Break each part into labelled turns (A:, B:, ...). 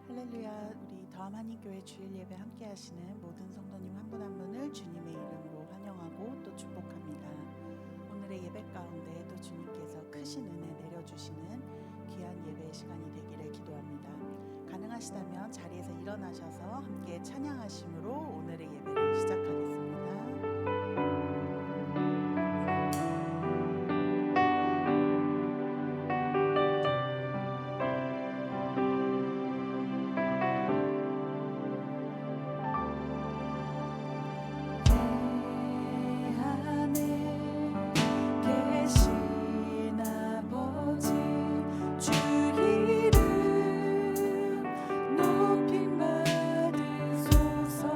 A: 할렐루야. 우리 더함한인교회 주일 예배 함께 하시는 모든 성도님 한 분 한 분을 주님의 이름으로 환영하고 또 축복합니다. 오늘의 예배 가운데 또 주님께서 크신 은혜 내려주시는 귀한 예배의 시간이 되기를 기도합니다. 가능하시다면 자리에서 일어나셔서 함께 찬양하심으로 오늘의 예배를 시작하겠습니다.
B: 높임 받으소서.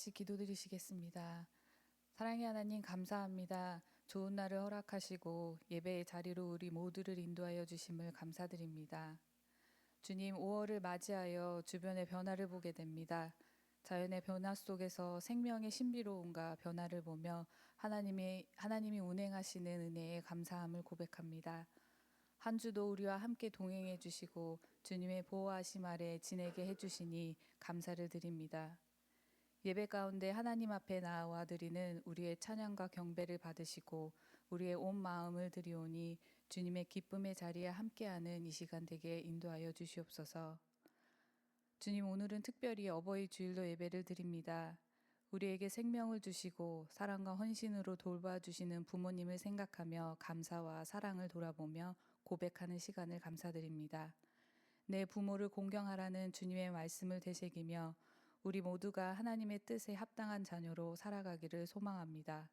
B: 같이 기도드리시겠습니다. 사랑의 하나님 감사합니다. 좋은 날을 허락하시고 예배의 자리로 우리 모두를 인도하여 주심을 감사드립니다. 주님, 5월을 맞이하여 주변의 변화를 보게 됩니다. 자연의 변화 속에서 생명의 신비로움과 변화를 보며 하나님이 운행하시는 은혜에 감사함을 고백합니다. 한 주도 우리와 함께 동행해 주시고 주님의 보호하심 아래 지내게 해주시니 감사를 드립니다. 예배 가운데 하나님 앞에 나와 드리는 우리의 찬양과 경배를 받으시고 우리의 온 마음을 드리오니 주님의 기쁨의 자리에 함께하는 이 시간 되게 인도하여 주시옵소서. 주님, 오늘은 특별히 어버이 주일로 예배를 드립니다. 우리에게 생명을 주시고 사랑과 헌신으로 돌봐주시는 부모님을 생각하며 감사와 사랑을 돌아보며 고백하는 시간을 감사드립니다. 내 부모를 공경하라는 주님의 말씀을 되새기며 우리 모두가 하나님의 뜻에 합당한 자녀로 살아가기를 소망합니다.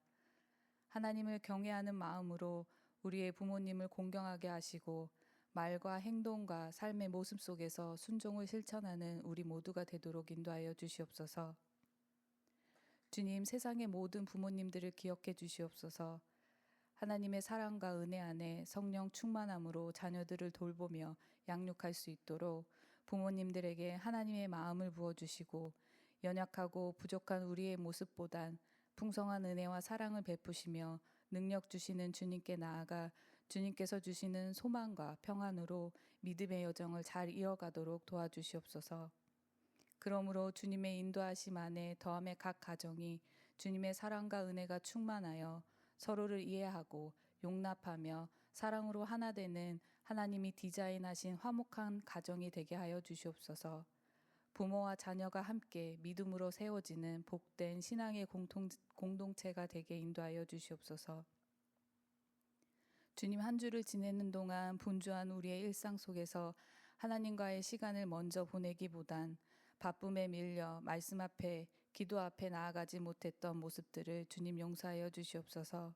B: 하나님을 경외하는 마음으로 우리의 부모님을 공경하게 하시고 말과 행동과 삶의 모습 속에서 순종을 실천하는 우리 모두가 되도록 인도하여 주시옵소서. 주님, 세상의 모든 부모님들을 기억해 주시옵소서. 하나님의 사랑과 은혜 안에 성령 충만함으로 자녀들을 돌보며 양육할 수 있도록 부모님들에게 하나님의 마음을 부어주시고 연약하고 부족한 우리의 모습보단 풍성한 은혜와 사랑을 베푸시며 능력 주시는 주님께 나아가 주님께서 주시는 소망과 평안으로 믿음의 여정을 잘 이어가도록 도와주시옵소서. 그러므로 주님의 인도하심 안에 더함의 각 가정이 주님의 사랑과 은혜가 충만하여 서로를 이해하고 용납하며 사랑으로 하나 되는 하나님이 디자인하신 화목한 가정이 되게 하여 주시옵소서. 부모와 자녀가 함께 믿음으로 세워지는 복된 신앙의 공동체가 되게 인도하여 주시옵소서. 주님, 한 주를 지내는 동안 분주한 우리의 일상 속에서 하나님과의 시간을 먼저 보내기보단 바쁨에 밀려 말씀 앞에 기도 앞에 나아가지 못했던 모습들을 주님 용서하여 주시옵소서.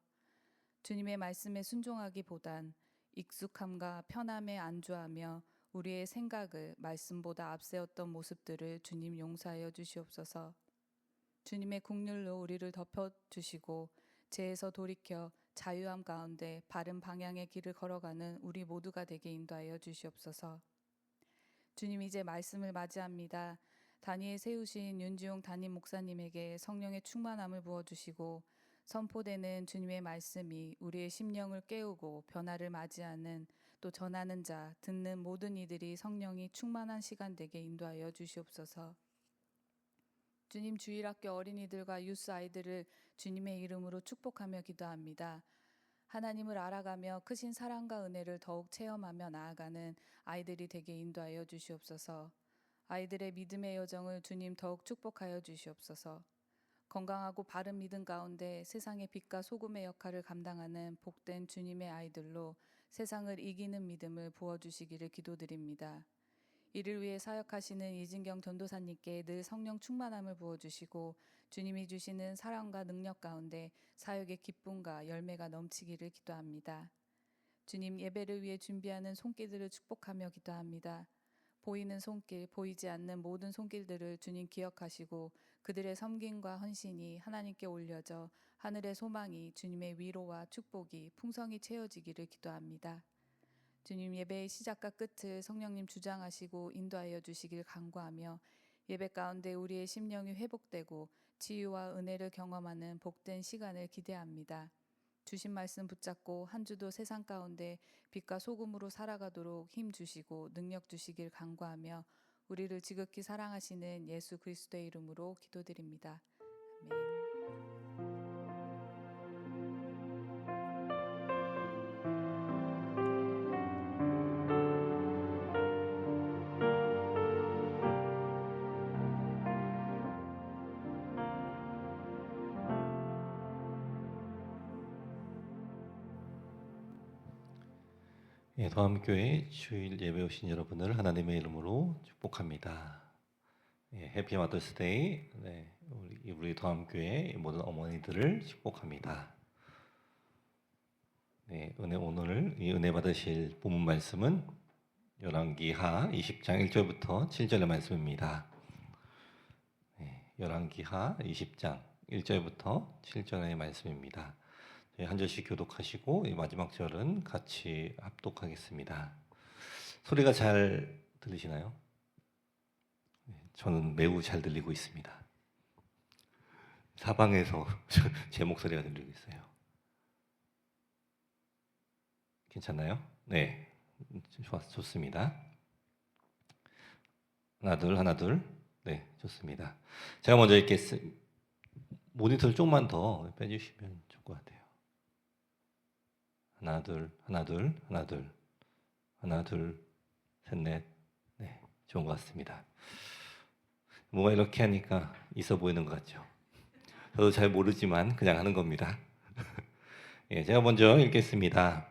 B: 주님의 말씀에 순종하기보단 익숙함과 편함에 안주하며 우리의 생각을 말씀보다 앞세웠던 모습들을 주님 용서하여 주시옵소서. 주님의 국률로 우리를 덮어주시고 죄에서 돌이켜 자유함 가운데 바른 방향의 길을 걸어가는 우리 모두가 되게 인도하여 주시옵소서. 주님, 이제 말씀을 맞이합니다. 단위에 세우신 윤지용 담임 목사님에게 성령의 충만함을 부어주시고 선포되는 주님의 말씀이 우리의 심령을 깨우고 변화를 맞이하는 또 전하는 자, 듣는 모든 이들이 성령이 충만한 시간 되게 인도하여 주시옵소서. 주님, 주일학교 어린이들과 유스 아이들을 주님의 이름으로 축복하며 기도합니다. 하나님을 알아가며 크신 사랑과 은혜를 더욱 체험하며 나아가는 아이들이 되게 인도하여 주시옵소서. 아이들의 믿음의 여정을 주님 더욱 축복하여 주시옵소서. 건강하고 바른 믿음 가운데 세상의 빛과 소금의 역할을 감당하는 복된 주님의 아이들로 세상을 이기는 믿음을 부어주시기를 기도드립니다. 이를 위해 사역하시는 이진경 전도사님께 늘 성령 충만함을 부어주시고 주님이 주시는 사랑과 능력 가운데 사역의 기쁨과 열매가 넘치기를 기도합니다. 주님, 예배를 위해 준비하는 손길들을 축복하며 기도합니다. 보이는 손길, 보이지 않는 모든 손길들을 주님 기억하시고 그들의 섬김과 헌신이 하나님께 올려져 하늘의 소망이 주님의 위로와 축복이 풍성히 채워지기를 기도합니다. 주님, 예배의 시작과 끝을 성령님 주장하시고 인도하여 주시길 간구하며 예배 가운데 우리의 심령이 회복되고 치유와 은혜를 경험하는 복된 시간을 기대합니다. 주신 말씀 붙잡고 한 주도 세상 가운데 빛과 소금으로 살아가도록 힘 주시고 능력 주시길 간구하며 우리를 지극히 사랑하시는 예수 그리스도의 이름으로 기도드립니다. 아멘.
C: 더함교회 주일 예배 오신 여러분을 하나님의 이름으로 축복합니다. 해피 마더스데이. 우리 더함교회 모든 어머니들을 축복합니다. 오늘 이 은혜 받으실 본문 말씀은 열왕기하 20장 1절부터 7절의 말씀입니다. 열왕기하 20장 1절부터 7절의 말씀입니다. 한 절씩 교독하시고 이 마지막 절은 같이 합독하겠습니다. 소리가 잘 들리시나요? 저는 매우 잘 들리고 있습니다. 사방에서 제 목소리가 들리고 있어요. 괜찮나요? 네, 좋습니다. 하나 둘. 네, 좋습니다. 제가 먼저 읽겠습니다. 모니터를 조금만 더 빼주시면 좋을 것 같아요. 하나 둘, 셋, 넷. 네, 좋은 것 같습니다. 뭔가 이렇게 하니까 있어 보이는 것 같죠? 저도 잘 모르지만 그냥 하는 겁니다. 예, 제가 먼저 읽겠습니다.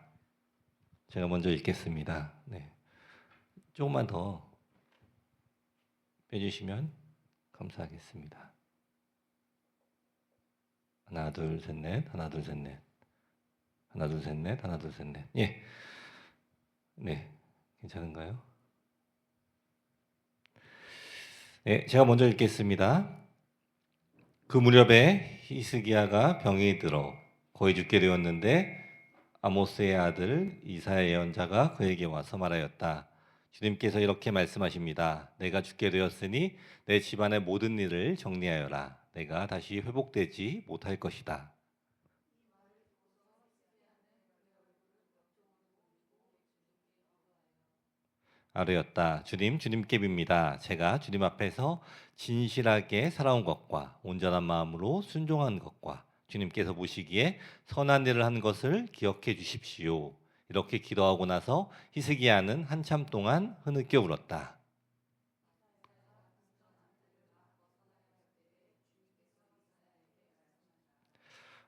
C: 네, 조금만 더 빼주시면 감사하겠습니다. 하나 둘 셋 넷. 예, 네, 괜찮은가요? 네, 제가 먼저 읽겠습니다. 그 무렵에 히스기야가 병이 들어 거의 죽게 되었는데 아모스의 아들 이사야 예언자가 그에게 와서 말하였다. 주님께서 이렇게 말씀하십니다. 내가 죽게 되었으니 내 집안의 모든 일을 정리하여라. 내가 다시 회복되지 못할 것이다. 아뢰었다. 주님께 빕니다. 제가 주님 앞에서 진실하게 살아온 것과 온전한 마음으로 순종한 것과 주님께서 보시기에 선한 일을 한 것을 기억해 주십시오. 이렇게 기도하고 나서 히스기야는 한참 동안 흐느껴 울었다.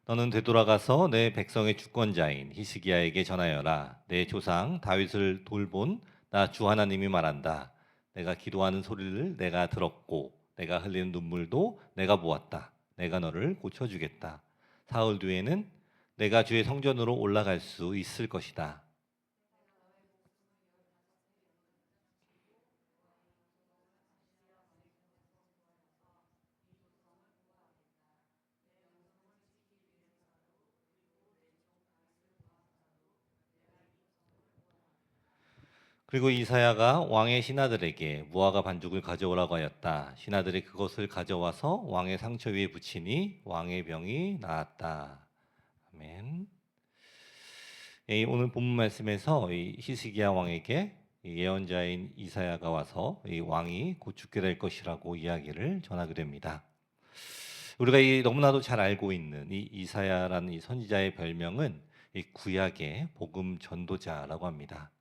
C: 너는 되돌아가서 내 백성의 주권자인 히스기야에게 전하여라. 내 조상 다윗을 돌본 나 주 하나님이 말한다. 내가 기도하는 소리를 내가 들었고 내가 흘리는 눈물도 내가 보았다. 내가 너를 고쳐주겠다. 사흘 뒤에는 내가 주의 성전으로 올라갈 수 있을 것이다. 그리고 이사야가 왕의 신하들에게 무화과 반죽을 가져오라고 하였다. 신하들이 그것을 가져와서 왕의 상처 위에 붙이니 왕의 병이 나았다. 아멘. 오늘 본문 말씀에서 이 히스기야 왕에게 예언자인 이사야가 와서 이 왕이 곧 죽게 될 것이라고 이야기를 전하게 됩니다. 우리가 너무나도 잘 알고 있는 이 이사야라는 이 선지자의 별명은 이 구약의 복음 전도자라고 합니다.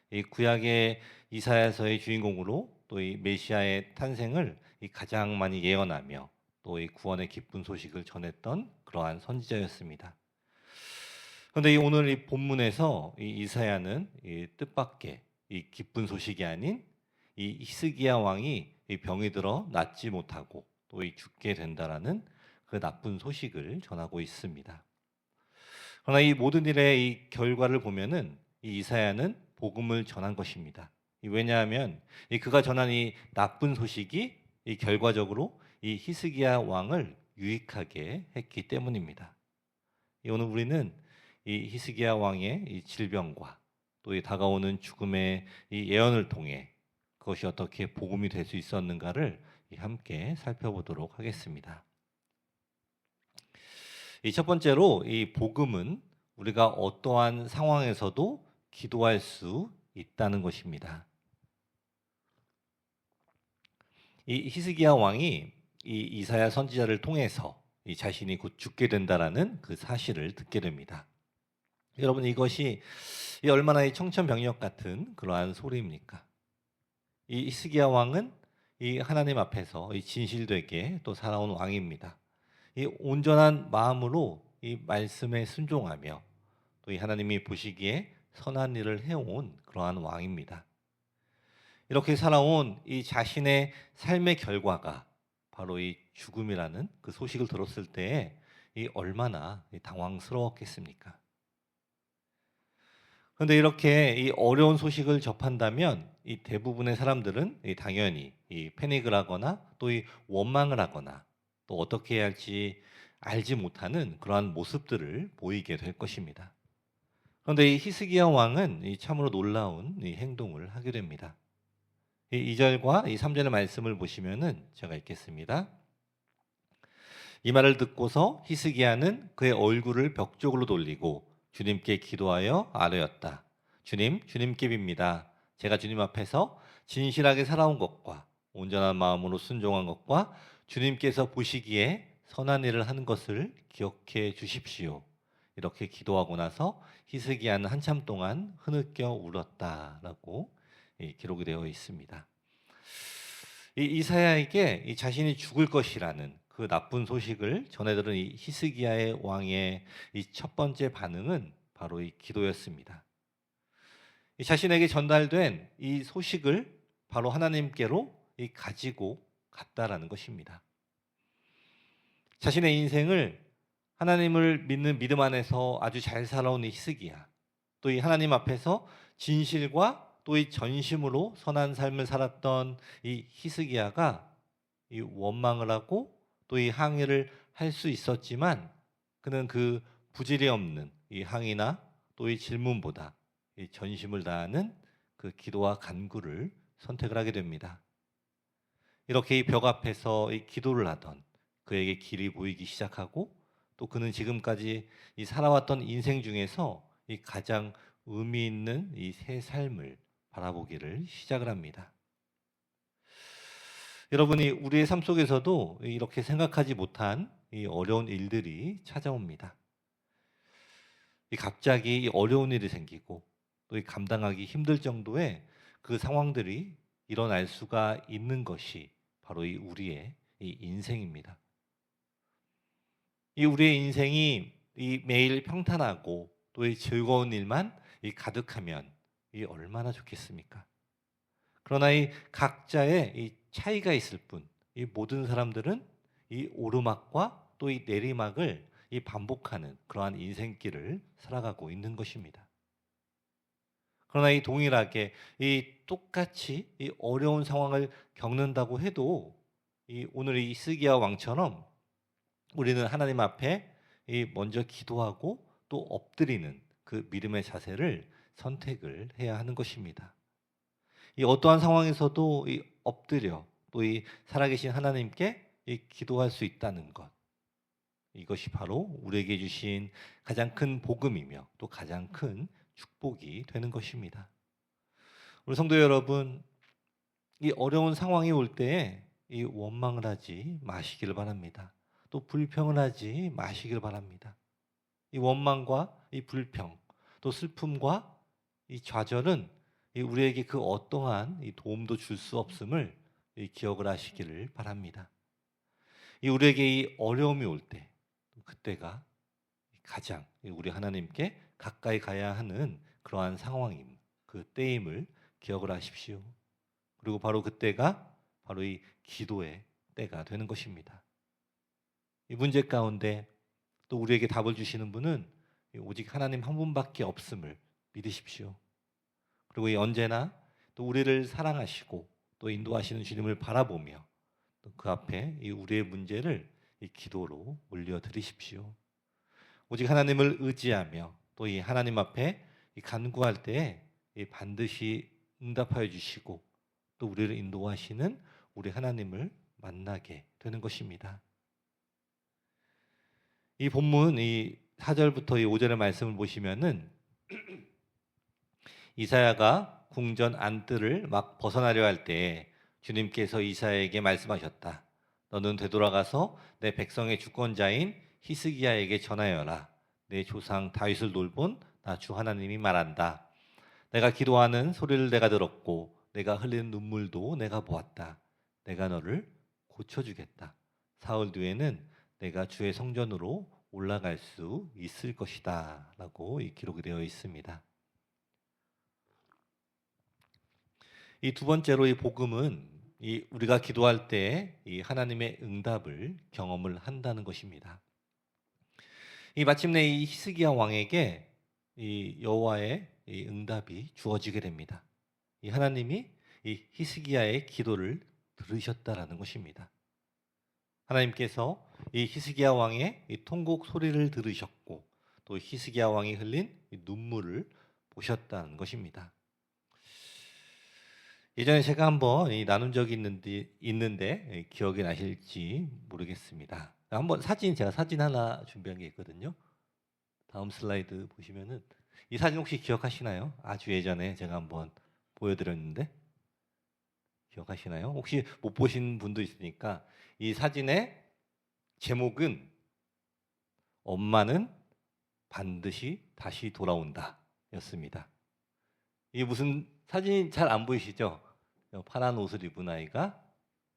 C: 이 구약의 이사야서의 주인공으로 또 이 메시아의 탄생을 가장 많이 예언하며 또 이 구원의 기쁜 소식을 전했던 그러한 선지자였습니다. 그런데 오늘 이 본문에서 이 이사야는 이 뜻밖의 이 기쁜 소식이 아닌 이 히스기야 왕이 이 병이 들어 낫지 못하고 또 이 죽게 된다라는 그 나쁜 소식을 전하고 있습니다. 그러나 이 모든 일의 이 결과를 보면은 이 이사야는 복음을 전한 것입니다. 왜냐하면 그가 전한 이 나쁜 소식이 이 결과적으로 이 히스기야 왕을 유익하게 했기 때문입니다. 오늘 우리는 이 히스기야 왕의 이 질병과 또 이 다가오는 죽음의 이 예언을 통해 그것이 어떻게 복음이 될 수 있었는가를 함께 살펴보도록 하겠습니다. 첫 번째로 이 복음은 우리가 어떠한 상황에서도 기도할 수 있다는 것입니다. 이 히스기야 왕이 이 이사야 선지자를 통해서 이 자신이 곧 죽게 된다라는 그 사실을 듣게 됩니다. 여러분, 이것이 얼마나 이 청천벽력 같은 그러한 소리입니까? 이 히스기야 왕은 이 하나님 앞에서 이 진실되게 또 살아온 왕입니다. 이 온전한 마음으로 이 말씀에 순종하며 또 이 하나님이 보시기에 선한 일을 해온 그러한 왕입니다. 이렇게 살아온 이 자신의 삶의 결과가 바로 이 죽음이라는 그 소식을 들었을 때에 이 얼마나 당황스러웠겠습니까? 그런데 이렇게 이 어려운 소식을 접한다면 이 대부분의 사람들은 당연히 이 패닉을 하거나 또 이 원망을 하거나 또 어떻게 해야 할지 알지 못하는 그러한 모습들을 보이게 될 것입니다. 그런데 이 히스기야 왕은 이 참으로 놀라운 이 행동을 하게 됩니다. 이 2절과 이 3절의 말씀을 보시면은 제가 읽겠습니다. 이 말을 듣고서 히스기야는 그의 얼굴을 벽 쪽으로 돌리고 주님께 기도하여 아뢰었다. 주님, 주님께 빕니다. 제가 주님 앞에서 진실하게 살아온 것과 온전한 마음으로 순종한 것과 주님께서 보시기에 선한 일을 하는 것을 기억해 주십시오. 이렇게 기도하고 나서 히스기야는 한참 동안 흐느껴 울었다라고 기록이 되어 있습니다. 이 이사야에게 이 자신이 죽을 것이라는 그 나쁜 소식을 전해들은 이 히스기야의 왕의 이 첫 번째 반응은 바로 이 기도였습니다. 이 자신에게 전달된 이 소식을 바로 하나님께로 이 가지고 갔다라는 것입니다. 자신의 인생을 하나님을 믿는 믿음 안에서 아주 잘 살아온 이 히스기야, 또 이 하나님 앞에서 진실과 또 이 전심으로 선한 삶을 살았던 이 히스기야가 이 원망을 하고 또 이 항의를 할 수 있었지만 그는 그 부질이 없는 이 항의나 또 이 질문보다 이 전심을 다하는 그 기도와 간구를 선택을 하게 됩니다. 이렇게 이 벽 앞에서 이 기도를 하던 그에게 길이 보이기 시작하고 또 그는 지금까지 이 살아왔던 인생 중에서 이 가장 의미 있는 이 새 삶을 바라보기를 시작을 합니다. 여러분이 우리의 삶 속에서도 이렇게 생각하지 못한 이 어려운 일들이 찾아옵니다. 갑자기 이 어려운 일이 생기고 또 감당하기 힘들 정도의 그 상황들이 일어날 수가 있는 것이 바로 이 우리의 이 인생입니다. 이 우리의 인생이 이 매일 평탄하고 또 이 즐거운 일만 이 가득하면 이 얼마나 좋겠습니까? 그러나 이 각자의 이 차이가 있을 뿐, 이 모든 사람들은 이 오르막과 또 이 내리막을 이 반복하는 그러한 인생길을 살아가고 있는 것입니다. 그러나 이 동일하게 이 똑같이 이 어려운 상황을 겪는다고 해도 이 오늘 이 히스기야 왕처럼 우리는 하나님 앞에 이 먼저 기도하고 또 엎드리는 그 믿음의 자세를 선택을 해야 하는 것입니다. 이 어떠한 상황에서도 이 엎드려 또 이 살아계신 하나님께 이 기도할 수 있다는 것, 이것이 바로 우리에게 주신 가장 큰 복음이며 또 가장 큰 축복이 되는 것입니다. 우리 성도 여러분, 이 어려운 상황이 올 때에 이 원망을 하지 마시길 바랍니다. 또 불평을 하지 마시길 바랍니다. 이 원망과 이 불평, 또 슬픔과 이 좌절은 이 우리에게 그 어떠한 이 도움도 줄 수 없음을 이 기억을 하시기를 바랍니다. 이 우리에게 이 어려움이 올 때, 그때가 가장 우리 하나님께 가까이 가야 하는 그러한 상황임, 그 때임을 기억을 하십시오. 그리고 바로 그때가 바로 이 기도의 때가 되는 것입니다. 이 문제 가운데 또 우리에게 답을 주시는 분은 오직 하나님 한 분밖에 없음을 믿으십시오. 그리고 이 언제나 또 우리를 사랑하시고 또 인도하시는 주님을 바라보며 또 그 앞에 이 우리의 문제를 이 기도로 올려드리십시오. 오직 하나님을 의지하며 또 이 하나님 앞에 이 간구할 때에 이 반드시 응답하여 주시고 또 우리를 인도하시는 우리 하나님을 만나게 되는 것입니다. 이 본문 이 4절부터 이 5절의 말씀을 보시면은 이사야가 궁전 안뜰을 막 벗어나려 할 때 주님께서 이사야에게 말씀하셨다. 너는 되돌아가서 내 백성의 주권자인 히스기야에게 전하여라. 내 조상 다윗을 돌본 나 주 하나님이 말한다. 내가 기도하는 소리를 내가 들었고 내가 흘리는 눈물도 내가 보았다. 내가 너를 고쳐주겠다. 사흘 뒤에는 내가 주의 성전으로 올라갈 수 있을 것이다. 라고 이 기록이 되어 있습니다. 이 두 번째로 이 복음은 이 우리가 기도할 때 이 하나님의 응답을 경험을 한다는 것입니다. 이 마침내 이 히스기야 왕에게 이 여호와의 이 응답이 주어지게 됩니다. 이 하나님이 이 히스기야의 기도를 들으셨다라는 것입니다. 하나님께서 이 히스기야 왕의 이 통곡 소리를 들으셨고 또 히스기야 왕이 흘린 이 눈물을 보셨다는 것입니다. 예전에 제가 한번 나눈 적이 있는데 기억이 나실지 모르겠습니다. 한번 제가 사진 하나 준비한 게 있거든요. 다음 슬라이드 보시면은 이 사진 혹시 기억하시나요? 아주 예전에 제가 한번 보여드렸는데 기억하시나요? 혹시 못 보신 분도 있으니까 이 사진의 제목은 엄마는 반드시 다시 돌아온다 였습니다. 이게 무슨 사진이 잘 안 보이시죠? 파란 옷을 입은 아이가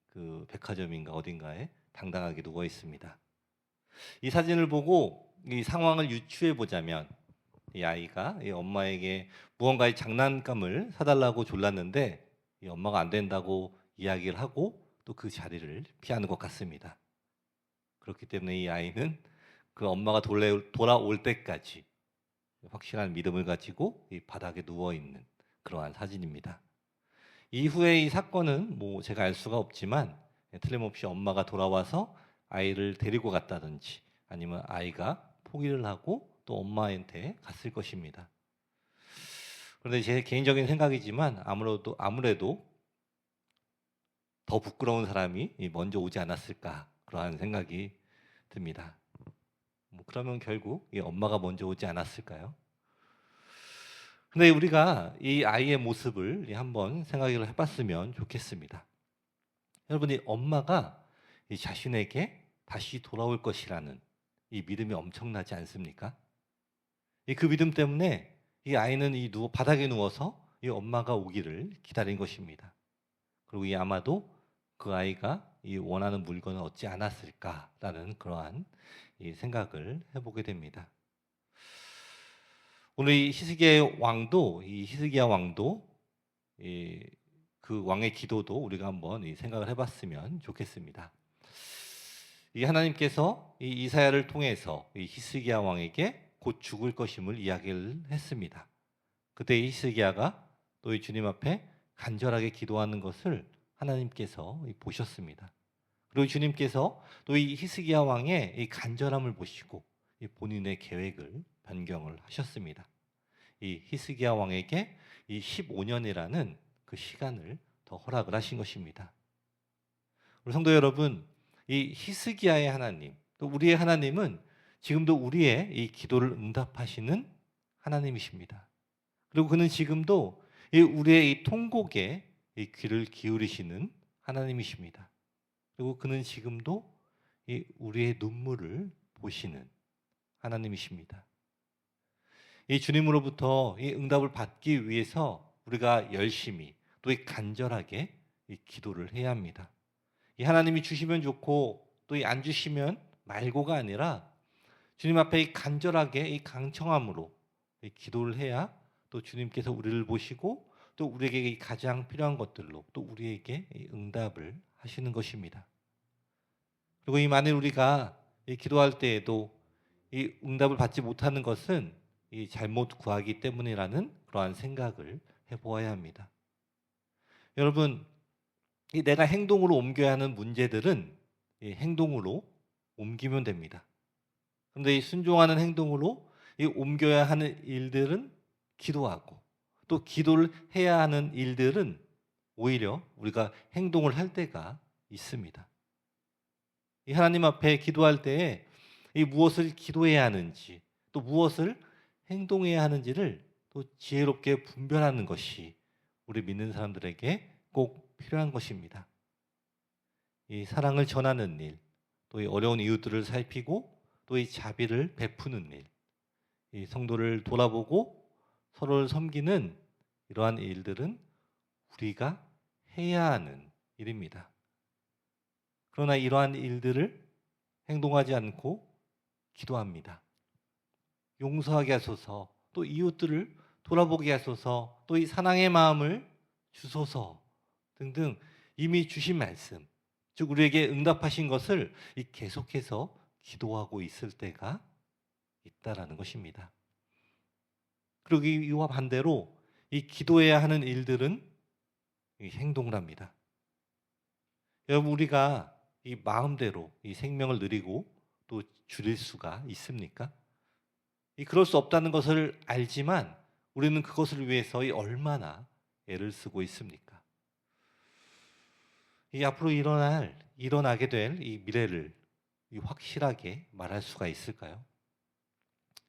C: 그 백화점인가 어딘가에 당당하게 누워 있습니다. 이 사진을 보고 이 상황을 유추해 보자면 이 아이가 이 엄마에게 무언가의 장난감을 사달라고 졸랐는데 이 엄마가 안 된다고 이야기를 하고 또 그 자리를 피하는 것 같습니다. 그렇기 때문에 이 아이는 그 엄마가 돌아올 때까지 확실한 믿음을 가지고 이 바닥에 누워 있는 그러한 사진입니다. 이후에 이 사건은 뭐 제가 알 수가 없지만 틀림없이 엄마가 돌아와서 아이를 데리고 갔다든지 아니면 아이가 포기를 하고 또 엄마한테 갔을 것입니다. 그런데 제 개인적인 생각이지만 아무래도 더 부끄러운 사람이 먼저 오지 않았을까 그러한 생각이 듭니다. 그러면 결국 이 엄마가 먼저 오지 않았을까요? 근데 우리가 이 아이의 모습을 한번 생각을 해봤으면 좋겠습니다. 여러분이 엄마가 이 자신에게 다시 돌아올 것이라는 이 믿음이 엄청나지 않습니까? 그 믿음 때문에 이 아이는 바닥에 누워서 이 엄마가 오기를 기다린 것입니다. 그리고 아마도 그 아이가 이 원하는 물건을 얻지 않았을까라는 그러한 이 생각을 해보게 됩니다. 오늘 이 히스기야 왕도 그 왕의 기도도 우리가 한번 생각을 해봤으면 좋겠습니다. 이 하나님께서 이 이사야를 통해서 이 히스기야 왕에게 곧 죽을 것임을 이야기를 했습니다. 그때 이 히스기야가 또 이 주님 앞에 간절하게 기도하는 것을 하나님께서 보셨습니다. 그리고 주님께서 또 이 히스기야 왕의 이 간절함을 보시고 이 본인의 계획을 변경을 하셨습니다. 이 히스기야 왕에게 이 15년이라는 그 시간을 더 허락을 하신 것입니다. 우리 성도 여러분, 이 히스기야의 하나님, 또 우리의 하나님은 지금도 우리의 이 기도를 응답하시는 하나님이십니다. 그리고 그는 지금도 우리의 이 통곡에 이 귀를 기울이시는 하나님이십니다. 그리고 그는 지금도 우리의 눈물을 보시는 하나님이십니다. 이 주님으로부터 이 응답을 받기 위해서 우리가 열심히 또 간절하게 기도를 해야 합니다. 이 하나님이 주시면 좋고 또 안 주시면 말고가 아니라 주님 앞에 간절하게 강청함으로 기도를 해야 또 주님께서 우리를 보시고 또 우리에게 가장 필요한 것들로 또 우리에게 응답을 하시는 것입니다. 그리고 만일 우리가 기도할 때에도 이 응답을 받지 못하는 것은 잘못 구하기 때문이라는 그러한 생각을 해보아야 합니다. 여러분, 내가 행동으로 옮겨야 하는 문제들은 행동으로 옮기면 됩니다. 그런데 이 순종하는 행동으로 옮겨야 하는 일들은 기도하고 또 기도를 해야 하는 일들은 오히려 우리가 행동을 할 때가 있습니다. 이 하나님 앞에 기도할 때에 무엇을 기도해야 하는지 또 무엇을 행동해야 하는지를 또 지혜롭게 분별하는 것이 우리 믿는 사람들에게 꼭 필요한 것입니다. 이 사랑을 전하는 일, 또 이 어려운 이웃들을 살피고 또 이 자비를 베푸는 일, 이 성도를 돌아보고 서로를 섬기는 이러한 일들은 우리가 해야 하는 일입니다. 그러나 이러한 일들을 행동하지 않고 기도합니다. 용서하게 하소서, 또 이웃들을 돌아보게 하소서, 또 이 사랑의 마음을 주소서 등등 이미 주신 말씀, 즉 우리에게 응답하신 것을 계속해서 기도하고 있을 때가 있다라는 것입니다. 그리고 이와 반대로 이 기도해야 하는 일들은 행동을 합니다. 여러분, 우리가 이 마음대로 이 생명을 누리고 또 줄일 수가 있습니까? 그럴 수 없다는 것을 알지만 우리는 그것을 위해서 얼마나 애를 쓰고 있습니까? 앞으로 일어나게 될 이 미래를 확실하게 말할 수가 있을까요?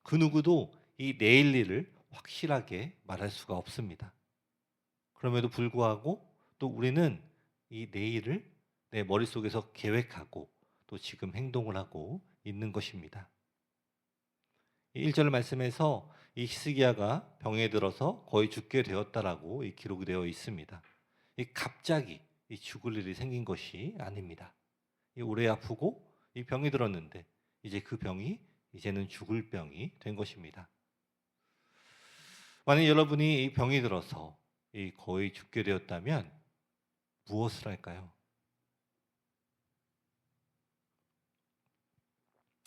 C: 그 누구도 이 내일 일을 확실하게 말할 수가 없습니다. 그럼에도 불구하고 또 우리는 이 내일을 내 머릿속에서 계획하고 또 지금 행동을 하고 있는 것입니다. 1절 말씀에서 이 히스기야가 병에 들어서 거의 죽게 되었다라고 기록이 되어 있습니다. 갑자기 죽을 일이 생긴 것이 아닙니다. 오래 아프고 이 병이 들었는데 이제 그 병이 이제는 죽을 병이 된 것입니다. 만약 여러분이 이 병이 들어서 거의 죽게 되었다면 무엇을 할까요?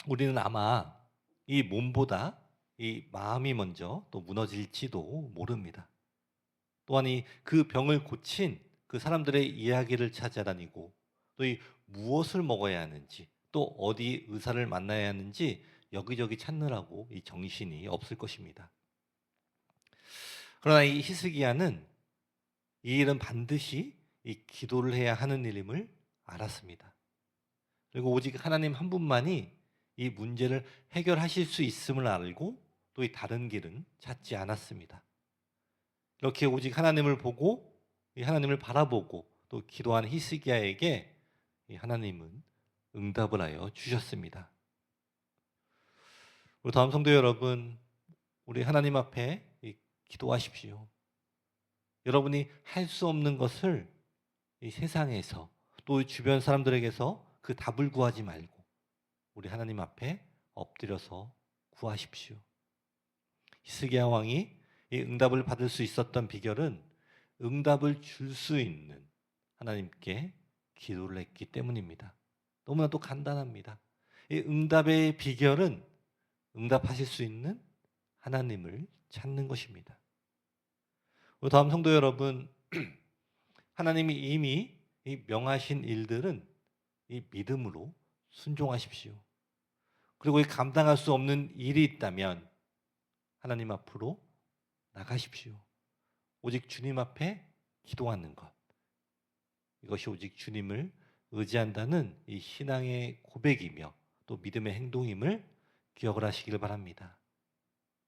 C: 우리는 아마 이 몸보다 이 마음이 먼저 또 무너질지도 모릅니다. 또한 그 병을 고친 그 사람들의 이야기를 찾아다니고 또 무엇을 먹어야 하는지 또 어디 의사를 만나야 하는지 여기저기 찾느라고 정신이 없을 것입니다. 그러나 이 히스기야는 이 일은 반드시 기도를 해야 하는 일임을 알았습니다. 그리고 오직 하나님 한 분만이 이 문제를 해결하실 수 있음을 알고 또 다른 길은 찾지 않았습니다. 이렇게 오직 하나님을 보고 하나님을 바라보고 또 기도한 히스기야에게 하나님은 응답을 하여 주셨습니다. 우리 다음 성도 여러분, 우리 하나님 앞에 기도하십시오. 여러분이 할 수 없는 것을 이 세상에서 또 주변 사람들에게서 그 답을 구하지 말고 우리 하나님 앞에 엎드려서 구하십시오. 히스기야 왕이 이 응답을 받을 수 있었던 비결은 응답을 줄 수 있는 하나님께 기도를 했기 때문입니다. 너무나도 간단합니다. 이 응답의 비결은 응답하실 수 있는 하나님을 찾는 것입니다. 우리 다음 성도 여러분, 하나님이 이미 명하신 일들은 믿음으로 순종하십시오. 그리고 감당할 수 없는 일이 있다면 하나님 앞으로 나가십시오. 오직 주님 앞에 기도하는 것. 이것이 오직 주님을 의지한다는 이 신앙의 고백이며 또 믿음의 행동임을 기억을 하시길 바랍니다.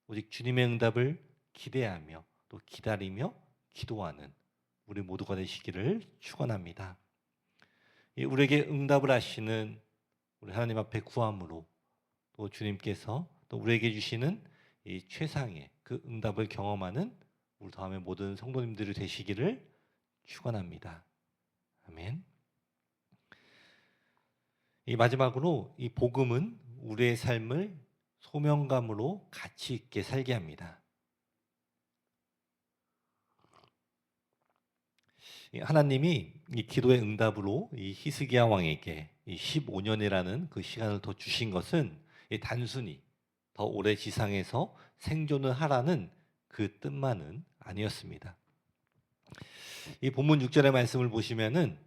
C: 오직 주님의 응답을 기대하며 또 기다리며 기도하는 우리 모두가 되시기를 축원합니다. 우리에게 응답을 하시는 우리 하나님 앞에 구함으로 또 주님께서 또 우리에게 주시는 이 최상의 그 응답을 경험하는 우리 다음에 모든 성도님들이 되시기를 축원합니다. 아멘. 마지막으로 이 복음은 우리의 삶을 소명감으로 가치 있게 살게 합니다. 하나님이 이 기도의 응답으로 이 히스기야 왕에게 이 15년이라는 그 시간을 더 주신 것은 단순히 더 오래 지상에서 생존을 하라는 그 뜻만은 아니었습니다. 이 본문 6절의 말씀을 보시면은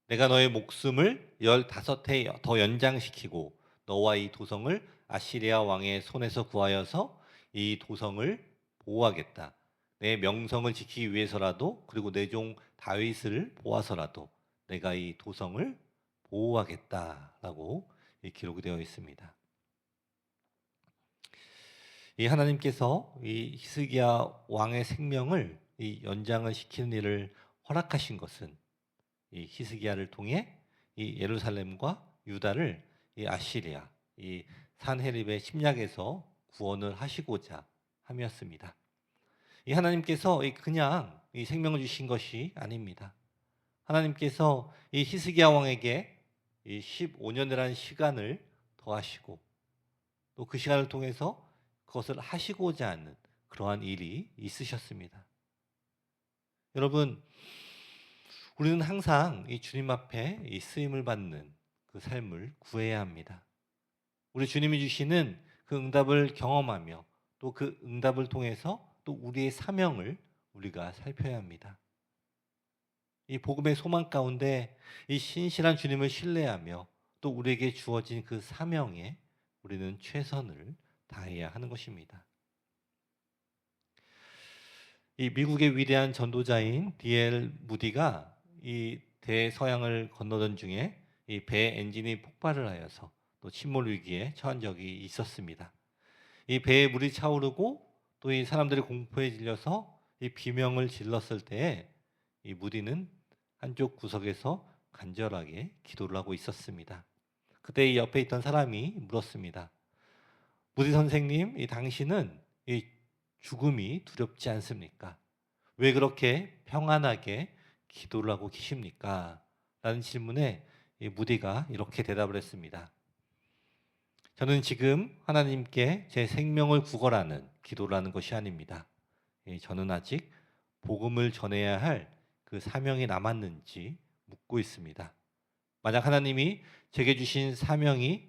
C: 내가 너의 목숨을 15해 더 연장시키고 너와 이 도성을 아시리아 왕의 손에서 구하여서 이 도성을 보호하겠다. 내 명성을 지키기 위해서라도 그리고 내 종 다윗을 보아서라도 내가 이 도성을 보호하겠다라고 기록이 되어 있습니다. 이 하나님께서 이 히스기야 왕의 생명을 이 연장을 시키는 일을 허락하신 것은 이 히스기야를 통해 이 예루살렘과 유다를 이 아시리아, 이 산헤립의 침략에서 구원을 하시고자 함이었습니다. 이 하나님께서 그냥 이 생명을 주신 것이 아닙니다. 하나님께서 이 히스기야 왕에게 이 15년이라는 시간을 더하시고 또 그 시간을 통해서 그것을 하시고자 하는 그러한 일이 있으셨습니다. 여러분, 우리는 항상 이 주님 앞에 이 쓰임을 받는 그 삶을 구해야 합니다. 우리 주님이 주시는 그 응답을 경험하며 또 그 응답을 통해서 또 우리의 사명을 우리가 살펴야 합니다. 이 복음의 소망 가운데 이 신실한 주님을 신뢰하며 또 우리에게 주어진 그 사명에 우리는 최선을 다해야 하는 것입니다. 이 미국의 위대한 전도자인 D.L. 무디가 이 대서양을 건너던 중에 이 배 엔진이 폭발을 하여서 또 침몰 위기에 처한 적이 있었습니다. 이 배에 물이 차오르고 또 이 사람들이 공포에 질려서 이 비명을 질렀을 때에 이 무디는 한쪽 구석에서 간절하게 기도를 하고 있었습니다. 그때 이 옆에 있던 사람이 물었습니다. 무디 선생님, 이 당신은 이 죽음이 두렵지 않습니까? 왜 그렇게 평안하게 기도를 하고 계십니까? 라는 질문에 이 무디가 이렇게 대답을 했습니다. 저는 지금 하나님께 제 생명을 구걸하는 기도를 하는 것이 아닙니다. 저는 아직 복음을 전해야 할 그 사명이 남았는지 묻고 있습니다. 만약 하나님이 제게 주신 사명이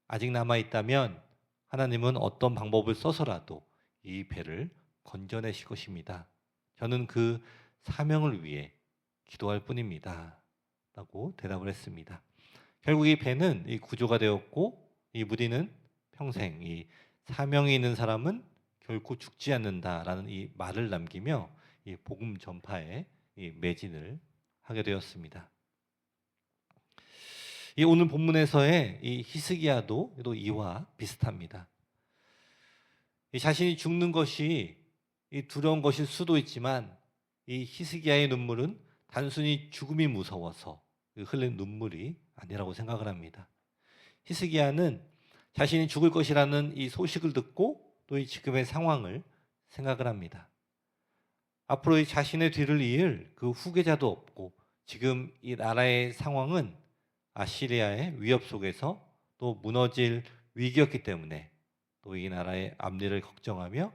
C: 아직 남아있다면 하나님은 어떤 방법을 써서라도 이 배를 건져내실 것입니다. 저는 그 사명을 위해 기도할 뿐입니다. 라고 대답을 했습니다. 결국 이 배는 이 구조가 되었고 이 무디는 평생 이 사명이 있는 사람은 결코 죽지 않는다라는 이 말을 남기며 이 복음 전파에 이 매진을 하게 되었습니다. 이 오늘 본문에서의 이 히스기야도 또 이와 비슷합니다. 이 자신이 죽는 것이 이 두려운 것일 수도 있지만 이 히스기야의 눈물은 단순히 죽음이 무서워서 흘린 눈물이 아니라고 생각을 합니다. 히스기야는 자신이 죽을 것이라는 이 소식을 듣고 또 이 지금의 상황을 생각을 합니다. 앞으로 이 자신의 뒤를 이을 그 후계자도 없고 지금 이 나라의 상황은 아시리아의 위협 속에서 또 무너질 위기였기 때문에 또 이 나라의 앞일을 걱정하며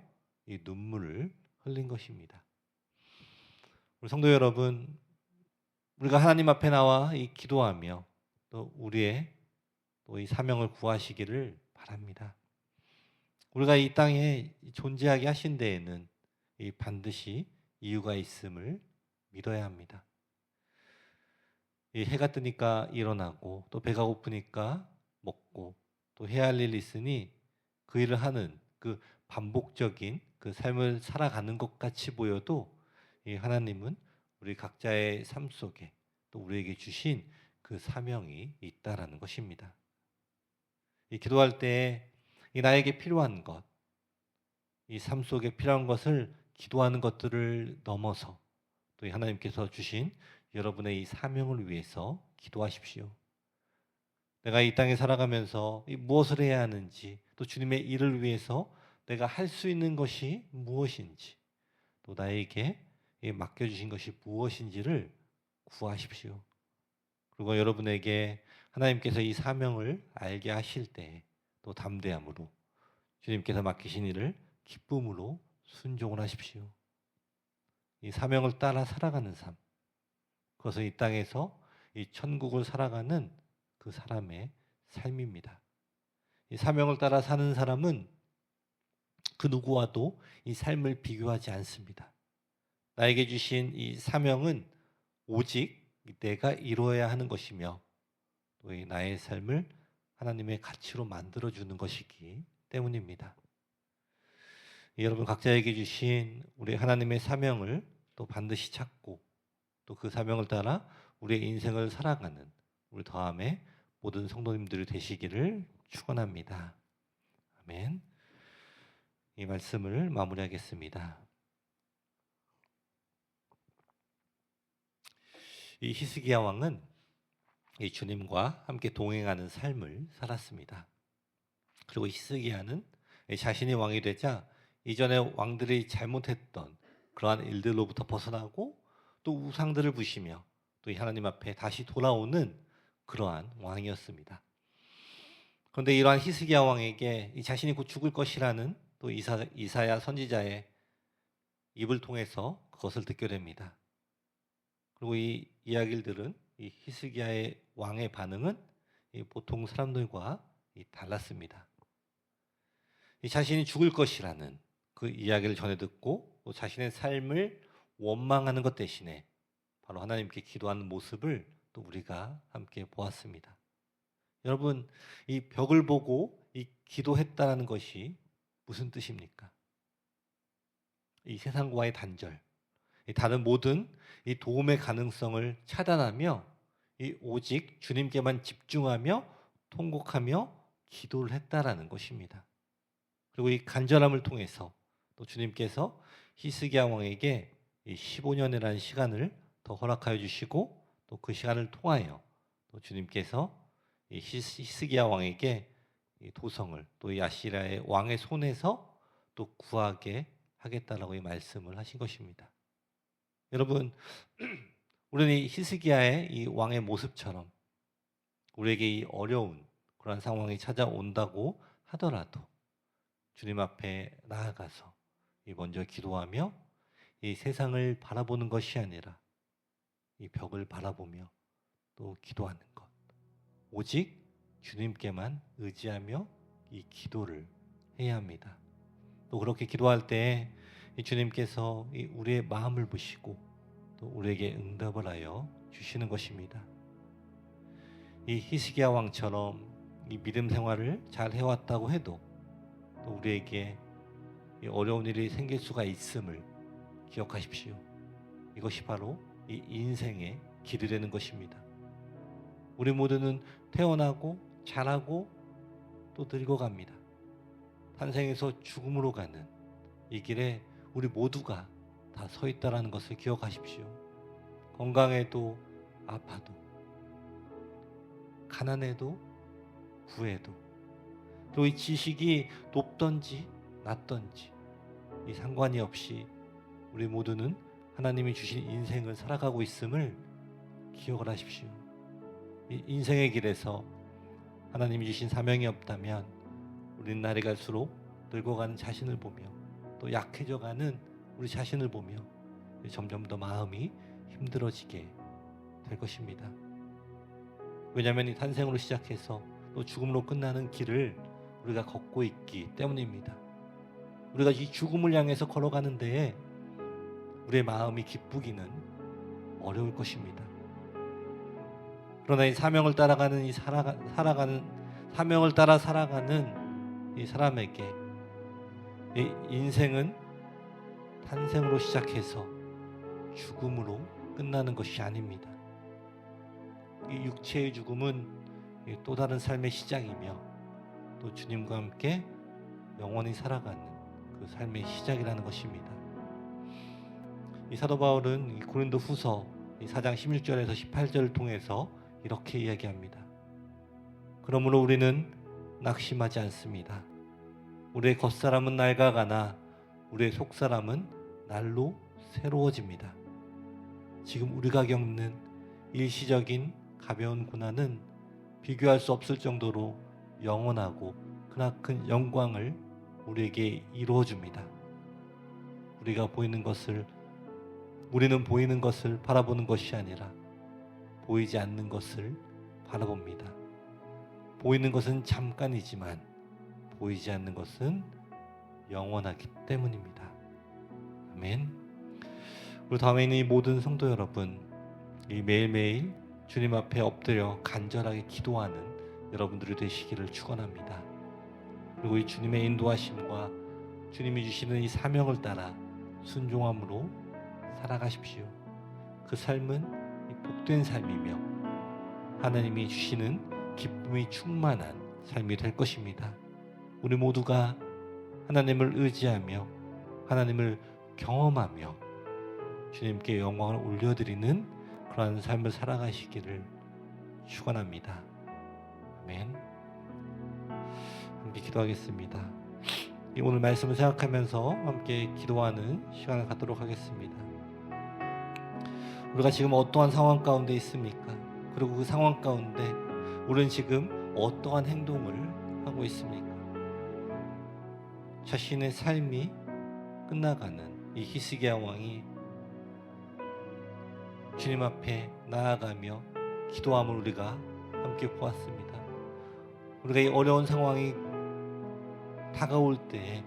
C: 이 눈물을 흘린 것입니다. 우리 성도 여러분, 우리가 하나님 앞에 나와 이 기도하며 또 우리의 또 이 사명을 구하시기를 바랍니다. 우리가 이 땅에 존재하게 하신 데에는 이 반드시 이유가 있음을 믿어야 합니다. 이 해가 뜨니까 일어나고 또 배가 고프니까 먹고 또 해야 할 일이 있으니 그 일을 하는 그 반복적인 그 삶을 살아가는 것 같이 보여도 이 하나님은 우리 각자의 삶 속에 또 우리에게 주신 그 사명이 있다라는 것입니다. 이 기도할 때 이 나에게 필요한 것, 이 삶 속에 필요한 것을 기도하는 것들을 넘어서 또 이 하나님께서 주신 여러분의 이 사명을 위해서 기도하십시오. 내가 이 땅에 살아가면서 무엇을 해야 하는지, 또 주님의 일을 위해서 내가 할 수 있는 것이 무엇인지, 또 나에게 맡겨주신 것이 무엇인지를 구하십시오. 그리고 여러분에게 하나님께서 이 사명을 알게 하실 때 또 담대함으로 주님께서 맡기신 일을 기쁨으로 순종을 하십시오. 이 사명을 따라 살아가는 삶, 그것은 이 땅에서 이 천국을 살아가는 그 사람의 삶입니다. 이 사명을 따라 사는 사람은 그 누구와도 이 삶을 비교하지 않습니다. 나에게 주신 이 사명은 오직 내가 이루어야 하는 것이며 또 이 나의 삶을 하나님의 가치로 만들어주는 것이기 때문입니다. 여러분 각자에게 주신 우리 하나님의 사명을 또 반드시 찾고 또 그 사명을 따라 우리의 인생을 살아가는 우리 더함의 모든 성도님들이 되시기를 축원합니다. 아멘. 이 말씀을 마무리하겠습니다. 이 히스기야 왕은 이 주님과 함께 동행하는 삶을 살았습니다. 그리고 히스기야는 자신이 왕이 되자 이전에 왕들이 잘못했던 그러한 일들로부터 벗어나고 또 우상들을 부시며 또 하나님 앞에 다시 돌아오는 그러한 왕이었습니다. 그런데 이러한 히스기야 왕에게 이 자신이 곧 죽을 것이라는 또 이사야 선지자의 입을 통해서 그것을 듣게 됩니다. 그리고 이 이야기를 들은 이 히스기야의 왕의 반응은 이 보통 사람들과 달랐습니다. 이 자신이 죽을 것이라는 그 이야기를 전해 듣고 또 자신의 삶을 원망하는 것 대신에 바로 하나님께 기도하는 모습을 또 우리가 함께 보았습니다. 여러분, 이 벽을 보고 이 기도했다라는 것이 무슨 뜻입니까? 이 세상과의 단절, 이 다른 모든 이 도움의 가능성을 차단하며 이 오직 주님께만 집중하며 통곡하며 기도를 했다라는 것입니다. 그리고 이 간절함을 통해서 또 주님께서 히스기야 왕에게 이 15년이라는 시간을 더 허락하여 주시고 또 그 시간을 통하여 또 주님께서 이 히스기야 왕에게 이 도성을 또 이 아시리아의 왕의 손에서 또 구하게 하겠다라고 이 말씀을 하신 것입니다. 여러분, 우리는 이 히스기야의 이 왕의 모습처럼 우리에게 이 어려운 그런 상황이 찾아온다고 하더라도 주님 앞에 나아가서 먼저 기도하며 이 세상을 바라보는 것이 아니라 이 벽을 바라보며 또 기도하는 것, 오직 주님께만 의지하며 이 기도를 해야 합니다. 또 그렇게 기도할 때 주님께서 우리의 마음을 보시고 또 우리에게 응답을 하여 주시는 것입니다. 이 히스기야 왕처럼 이 믿음 생활을 잘 해왔다고 해도 또 우리에게 이 어려운 일이 생길 수가 있음을 기억하십시오. 이것이 바로 이 인생의 길이 되는 것입니다. 우리 모두는 태어나고 자라고 또 늙어갑니다. 탄생에서 죽음으로 가는 이 길에 우리 모두가 다 서 있다라는 것을 기억하십시오. 건강해도 아파도, 가난해도 부해도, 또 이 지식이 높던지 낮던지 이 상관이 없이 우리 모두는 하나님이 주신 인생을 살아가고 있음을 기억을 하십시오. 이 인생의 길에서 하나님이 주신 사명이 없다면 우리는 날이 갈수록 늙어가는 자신을 보며 또 약해져가는 우리 자신을 보며 점점 더 마음이 힘들어지게 될 것입니다. 왜냐하면 이 탄생으로 시작해서 또 죽음으로 끝나는 길을 우리가 걷고 있기 때문입니다. 우리가 이 죽음을 향해서 걸어가는 데에 우리의 마음이 기쁘기는 어려울 것입니다. 그러나 이 사명을 따라가는 사명을 따라 살아가는 이 사람에게 이 인생은 탄생으로 시작해서 죽음으로 끝나는 것이 아닙니다. 이 육체의 죽음은 또 다른 삶의 시작이며 또 주님과 함께 영원히 살아가는 그 삶의 시작이라는 것입니다. 이 사도 바울은 이 고린도 후서 4장 16절에서 18절을 통해서 이렇게 이야기합니다. 그러므로 우리는 낙심하지 않습니다. 우리의 겉사람은 낡아가나 우리의 속사람은 날로 새로워집니다. 지금 우리가 겪는 일시적인 가벼운 고난은 비교할 수 없을 정도로 영원하고 크나큰 영광을 우리에게 이루어줍니다. 우리는 보이는 것을 바라보는 것이 아니라 보이지 않는 것을 바라봅니다. 보이는 것은 잠깐이지만 보이지 않는 것은 영원하기 때문입니다. 아멘. 우리 다음에 있는 이 모든 성도 여러분, 이 매일매일 주님 앞에 엎드려 간절하게 기도하는 여러분들이 되시기를 축원합니다. 그리고 이 주님의 인도하심과 주님이 주시는 이 사명을 따라 순종함으로 살아가십시오. 그 삶은 이 복된 삶이며 하나님이 주시는 기쁨이 충만한 삶이 될 것입니다. 우리 모두가 하나님을 의지하며 하나님을 경험하며 주님께 영광을 올려드리는 그러한 삶을 살아가시기를 축원합니다. 아멘. 함께 기도하겠습니다. 이 오늘 말씀을 생각하면서 함께 기도하는 시간을 갖도록 하겠습니다. 우리가 지금 어떠한 상황 가운데 있습니까? 그리고 그 상황 가운데 우리는 지금 어떠한 행동을 하고 있습니까? 자신의 삶이 끝나가는 이 히스기야 왕이 주님 앞에 나아가며 기도함을 우리가 함께 보았습니다. 우리가 이 어려운 상황이 다가올 때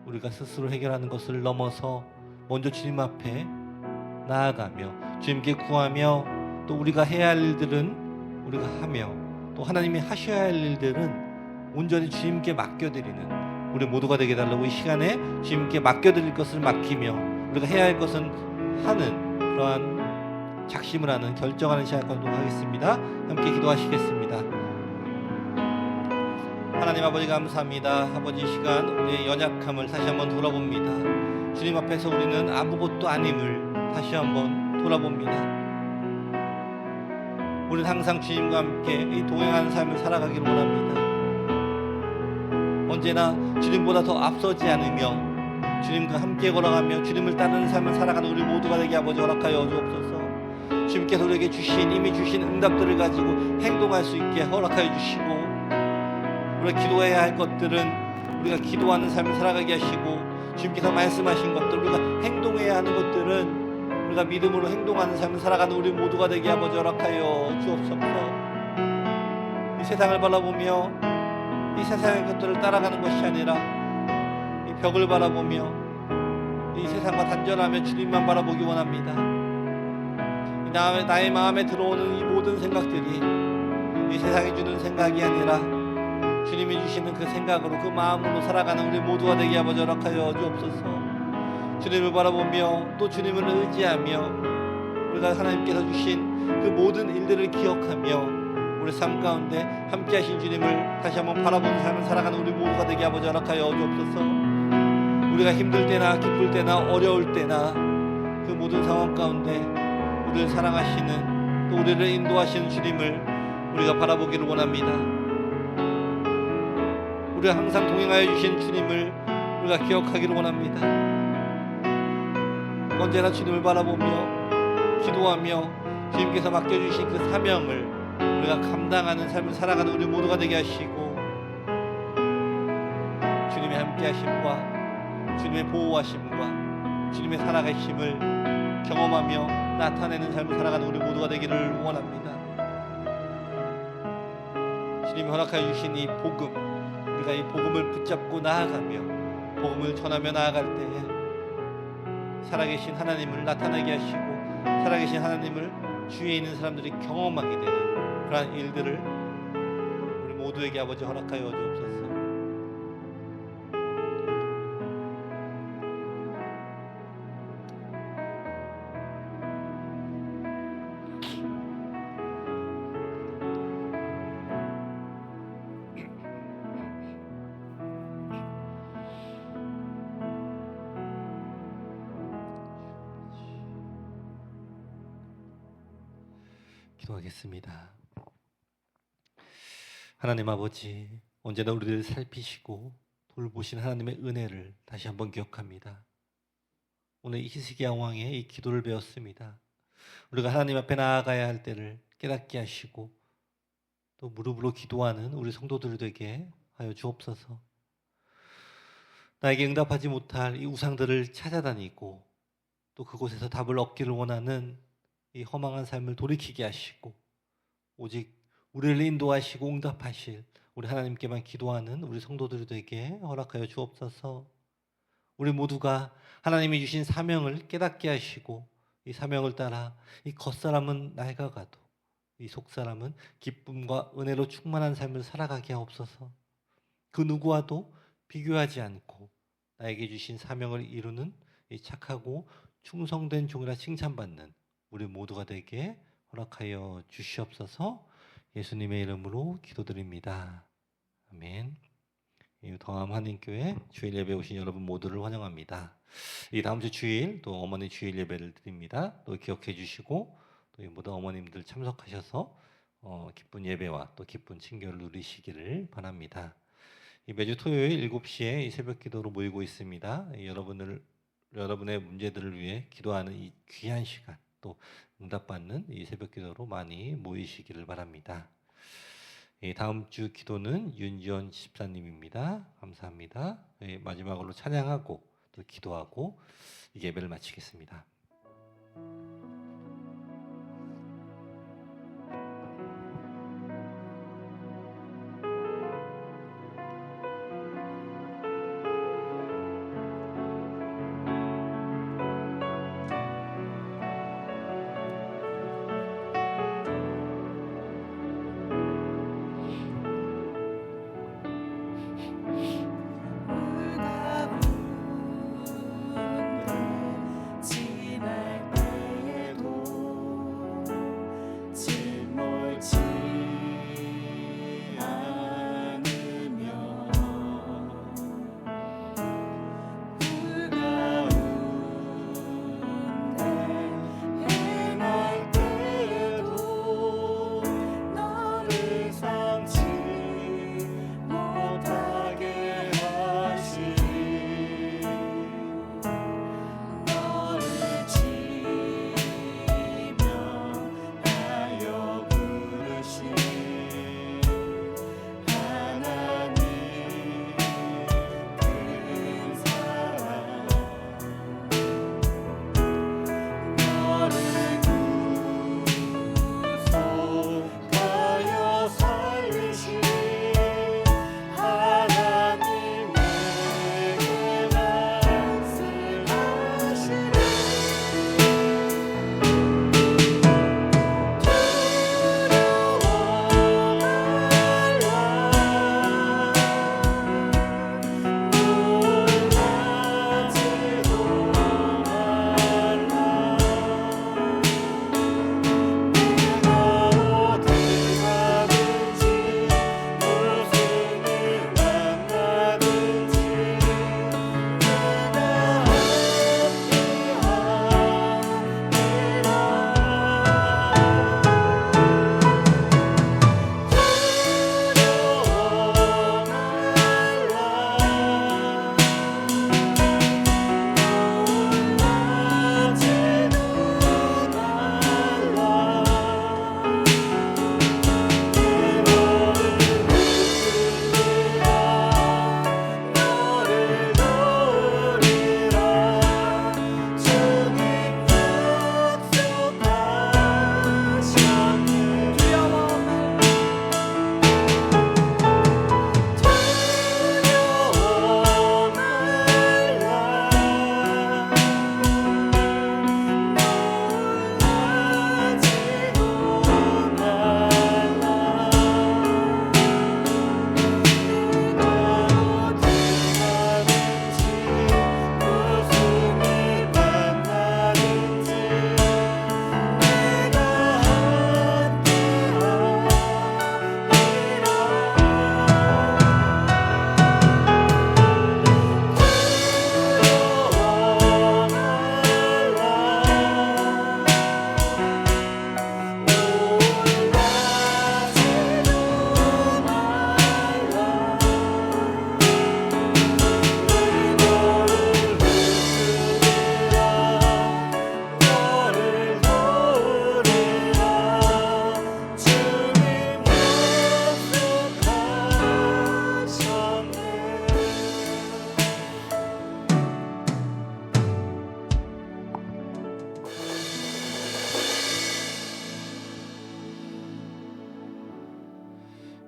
C: 우리가 스스로 해결하는 것을 넘어서 먼저 주님 앞에 나아가며 주님께 구하며 또 우리가 해야 할 일들은 우리가 하며 또 하나님이 하셔야 할 일들은 온전히 주님께 맡겨드리는 우리 모두가 되게 달라고 이 시간에 주님께 맡겨드릴 것을 맡기며 우리가 해야 할 것은 하는 그러한 작심을 하는 결정하는 시간 갖도록 하겠습니다. 함께 기도하시겠습니다. 하나님 아버지 감사합니다. 아버지 시간 우리의 연약함을 다시 한번 돌아봅니다. 주님 앞에서 우리는 아무것도 아님을 다시 한번 돌아봅니다. 우리는 항상 주님과 함께 이 동행하는 삶을 살아가기를 원합니다. 언제나 주님보다 더 앞서지 않으며 주님과 함께 걸어가며 주님을 따르는 삶을 살아가는 우리 모두가 되게 아버지 허락하여 주옵소서. 주님께서 우리에게 이미 주신 응답들을 가지고 행동할 수 있게 허락하여 주시고 우리가 기도해야 할 것들은 우리가 기도하는 삶을 살아가게 하시고 주님께서 말씀하신 것들 우리가 행동해야 하는 것들은 우리가 믿음으로 행동하는 삶을 살아가는 우리 모두가 되게 아버지 허락하여 주옵소서. 이 세상을 바라보며 이 세상의 것들을 따라가는 것이 아니라 이 벽을 바라보며 이 세상과 단절하며 주님만 바라보기 원합니다. 나의 마음에 들어오는 이 모든 생각들이 이 세상이 주는 생각이 아니라 주님이 주시는 그 생각으로 그 마음으로 살아가는 우리 모두가 되게 아버지 허락하여 주옵소서. 주님을 바라보며 또 주님을 의지하며 우리가 하나님께서 주신 그 모든 일들을 기억하며 우리 삶 가운데 함께 하신 주님을 다시 한번 바라보는 삶을 살아가는 우리 모두가 되게 아버지 허락하여 주옵소서. 우리가 힘들 때나 기쁠 때나 어려울 때나 그 모든 상황 가운데 우리를 사랑하시는 또 우리를 인도하시는 주님을 우리가 바라보기를 원합니다. 우리가 항상 동행하여 주신 주님을 우리가 기억하기를 원합니다. 언제나 주님을 바라보며 기도하며 주님께서 맡겨주신 그 사명을 우리가 감당하는 삶을 살아가는 우리 모두가 되게 하시고 주님의 함께 하심과 주님의 보호하심과 주님의 살아가심을 경험하며 나타내는 삶을 살아가는 우리 모두가 되기를 원합니다. 주님이 허락하여 주신 이 복음 우리가 이 복음을 붙잡고 나아가며 복음을 전하며 나아갈 때에 살아계신 하나님을 나타나게 하시고 살아계신 하나님을 주위에 있는 사람들이 경험하게 되는 그러한 일들을 우리 모두에게 아버지 허락하여 주옵소서. 기도하겠습니다. 하나님 아버지, 언제나 우리를 살피시고 돌보신 하나님의 은혜를 다시 한번 기억합니다. 오늘 히스기야 왕의 이 기도를 배웠습니다. 우리가 하나님 앞에 나아가야 할 때를 깨닫게 하시고 또 무릎으로 기도하는 우리 성도들 되게 하여 주옵소서. 나에게 응답하지 못할 이 우상들을 찾아다니고 또 그곳에서 답을 얻기를 원하는 이 허망한 삶을 돌이키게 하시고 오직 우리를 인도하시고 응답하실 우리 하나님께만 기도하는 우리 성도들이 되게 허락하여 주옵소서. 우리 모두가 하나님이 주신 사명을 깨닫게 하시고 이 사명을 따라 이 겉사람은 낡아가도 이 속사람은 기쁨과 은혜로 충만한 삶을 살아가게 하옵소서. 그 누구와도 비교하지 않고 나에게 주신 사명을 이루는 이 착하고 충성된 종이라 칭찬받는 우리 모두가 되게 허락하여 주시옵소서. 예수님의 이름으로 기도드립니다. 아멘. 더함 한인교회 주일 예배 오신 여러분 모두를 환영합니다. 이 다음 주 주일 또 어머니 주일 예배를 드립니다. 또 기억해 주시고 또 모든 어머님들 참석하셔서 기쁜 예배와 또 기쁜 친교를 누리시기를 바랍니다. 매주 토요일 7시에 이 새벽 기도로 모이고 있습니다. 여러분의 문제들을 위해 기도하는 이 귀한 시간 또 응답받는 이 새벽 기도로 많이 모이시기를 바랍니다. 다음 주 기도는 윤지원 집사님입니다. 감사합니다. 마지막으로 찬양하고 또 기도하고 이 예배를 마치겠습니다.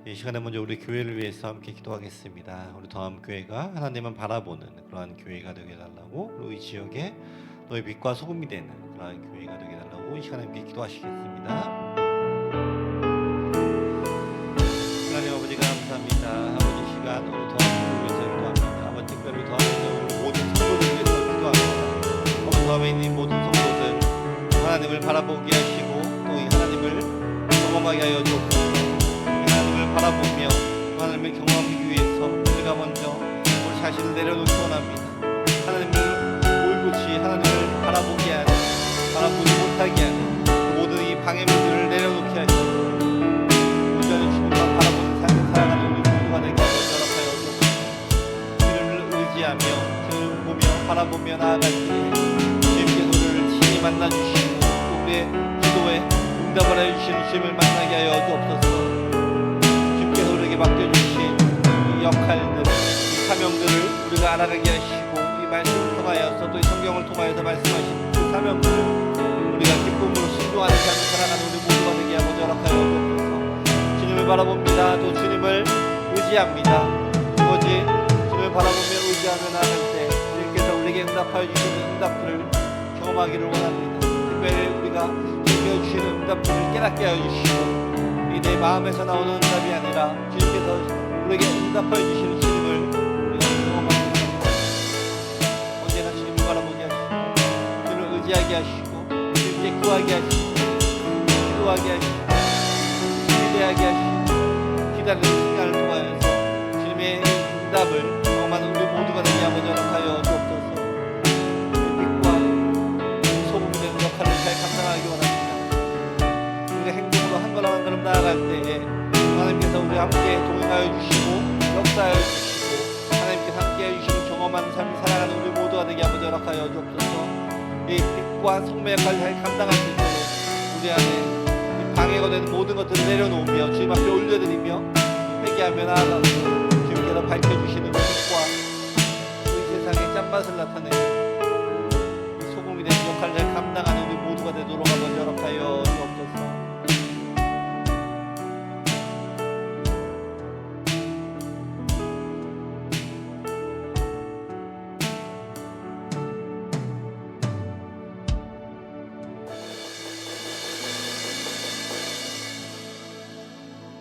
C: 이 시간에 먼저 우리 교회를 위해서 함께 기도하겠습니다. 우리 더함교회가 하나님을 바라보는 그러한 교회가 되게 해달라고, 그리고 이 지역에 너의 빛과 소금이 되는 그러한 교회가 되게 해달라고 이 시간에 함께 기도하시겠습니다. 하나님 아버지 감사합니다. 아버지 시간 우리 더함교회를 위해서 기도합니다. 아버지 특별히 더함에서 우리 모든 성도들 위해서 기도합니다. 아버지 더함에 있는 모든 성도들 하나님을 바라보게 하시고 또 이 하나님을 경험하게 하여 주옵소서. 바라보며 하나님을 경험하기 위해서 우리가 먼저 우리 자신을 내려놓기 원합니다. 하나님을 올곧이 하나님을 바라보게 하는, 바라보지 못하게 하는 그 모든 이 방해물들을 내려놓게 하시고 온전히 주님만 바라보는 삶을 살아가는 우리 모두가 되게 하여 허락하여 주옵소서. 주님을 의지하며 주님을 보며 바라보며 나아갈 때 주님께서 우리를 친히 만나주시고 또 우리의 기도에 응답을 해주시는 주님을 만나게 하여 주옵소서. 맡겨주신 이 역할들, 이 사명들을 우리가 알아가게 하시고 이 말씀을 통하여서 또 이 성경을 통하여서 말씀하신 그 사명들을 우리가 기쁨으로 순종하는 삶을 살아가는 우리 모두가 되게 하고 허락하여 주옵소서. 주님을 바라봅니다. 또 주님을 의지합니다. 오직 주님을 바라보며 의지하며 나아갈 때 주님께서 우리에게 응답하여 주시는 응답들을 경험하기를 원합니다. 특별히 우리가 주님께서 주시는 응답들을 깨닫게 하여 주시고 내 마음에서 나오는 응답이 아니라 주님께서 우리에게 응답하여 주시는 주님을 우리가 경험합니다. 언제나 주님을 바라보게 하시고 주님을 의지하게 하시고 주님께 구하게 하시고 기도하게 하시고 기대하게 하시고 기다리는 시간을 통하여서 주님의 응답을 경험하는 우리 모두가 되게 하고 허락하여 주옵소서. 빛과 소금이 되는 역할을 잘 감당하기 원합니다. 한 걸음 한 걸음 나아갈 때에 하나님께서 우리 함께 동행하여 주시고 역사하여 주시고 하나님께서 함께 해주시는 경험하는 삶을 살아가는 우리 모두가 되게 한번 허락하여 주옵소서. 이 빛과 성매 역할을 잘 감당할 수 있도록 우리 안에 방해가 되는 모든 것들을 내려놓으며 주님 앞에 올려드리며 회개하며 나아가고 주님께서 밝혀주시는 빛과 이 세상의 짠맛을 나타내는 소금이 되는 역할을 잘 감당하는 우리 모두가 되도록 한번 허락하여 주옵소서.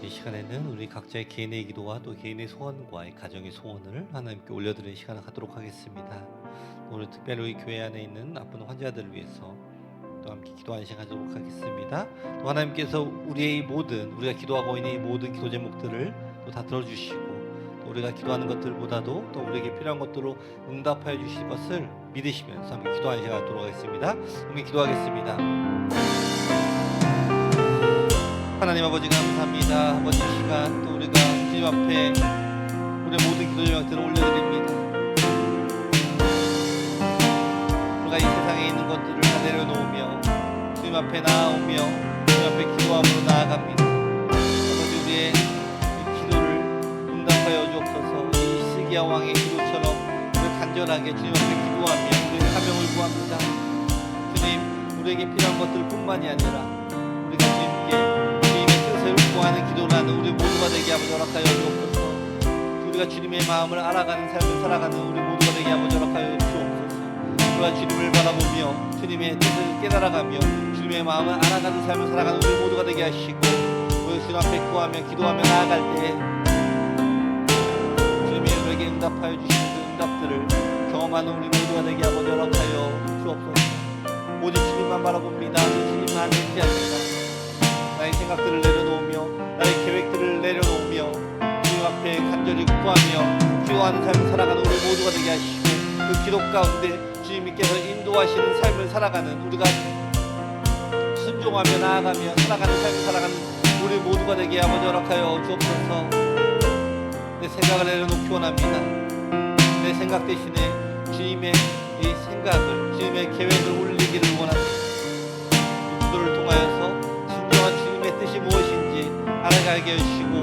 C: 이 시간에는 우리 각자의 개인의 기도와 또 개인의 소원과 가정의 소원을 하나님께 올려드리는 시간을 갖도록 하겠습니다. 오늘 특별히 우리 교회 안에 있는 아픈 환자들을 위해서 또 함께 기도하는 시간 갖도록 하겠습니다. 또 하나님께서 우리의 모든 우리가 기도하고 있는 이 모든 기도 제목들을 또 다 들어주시고 또 우리가 기도하는 것들보다도 또 우리에게 필요한 것들로 응답하여 주실 것을 믿으시면서 함께 기도하는 시간 갖도록 하겠습니다. 함께 기도하겠습니다. 하나님 아버지 감사합니다. 아버지 시간 또 우리가 주님 앞에 우리의 모든 기도 제목들을 올려드립니다. 우리가 이 세상에 있는 것들을 다 내려놓으며 주님 앞에 나아오며 주님 앞에 기도함으로 나아갑니다. 아버지 우리의 이 기도를 응답하여 주옵소서. 이 시기야 왕의 기도처럼 우리 간절하게 주님 앞에 기도하며 우리의 사명을 구합니다. 주님 우리에게 필요한 것들 뿐만이 아니라 우리가 주님께 구하는 기도를 하는 우리 모두가 되게 하고 허락하여 주옵소서. 우리가 주님의 마음을 알아가는 삶을 살아가는 우리 모두가 되게 하고 허락하여 주옵소서. 우리가 주님을 바라보며 주님의 뜻을 깨달아가며 주님의 마음을 알아가는 삶을 살아가는 우리 모두가 되게 하시고 우리 주님 앞에 구하며 기도하며 나아갈 때에 주님이 우리에게 응답하여 주시는 그 응답들을 경험하는 우리 모두가 되게 하고 허락하여 주옵소서. 오직 주님만 바라봅니다. 주님만 의지합니다. 나의 생각들을 내려놓으며 나의 계획들을 내려놓으며 주님 앞에 간절히 구하며 기도하는 삶을 살아가는 우리 모두가 되게 하시고 그 기도 가운데 주님께서 인도하시는 삶을 살아가는 우리가 순종하며 나아가며 살아가는 삶을 살아가는 우리 모두가 되게 하고 허락하여 주옵소서. 내 생각을 내려놓기 원합니다. 내 생각 대신에 주님의 이 생각을 주님의 계획을 올리기를 원합니다. 기도를 통하여서 주님의 뜻이 무엇인지 알아가게 해주시고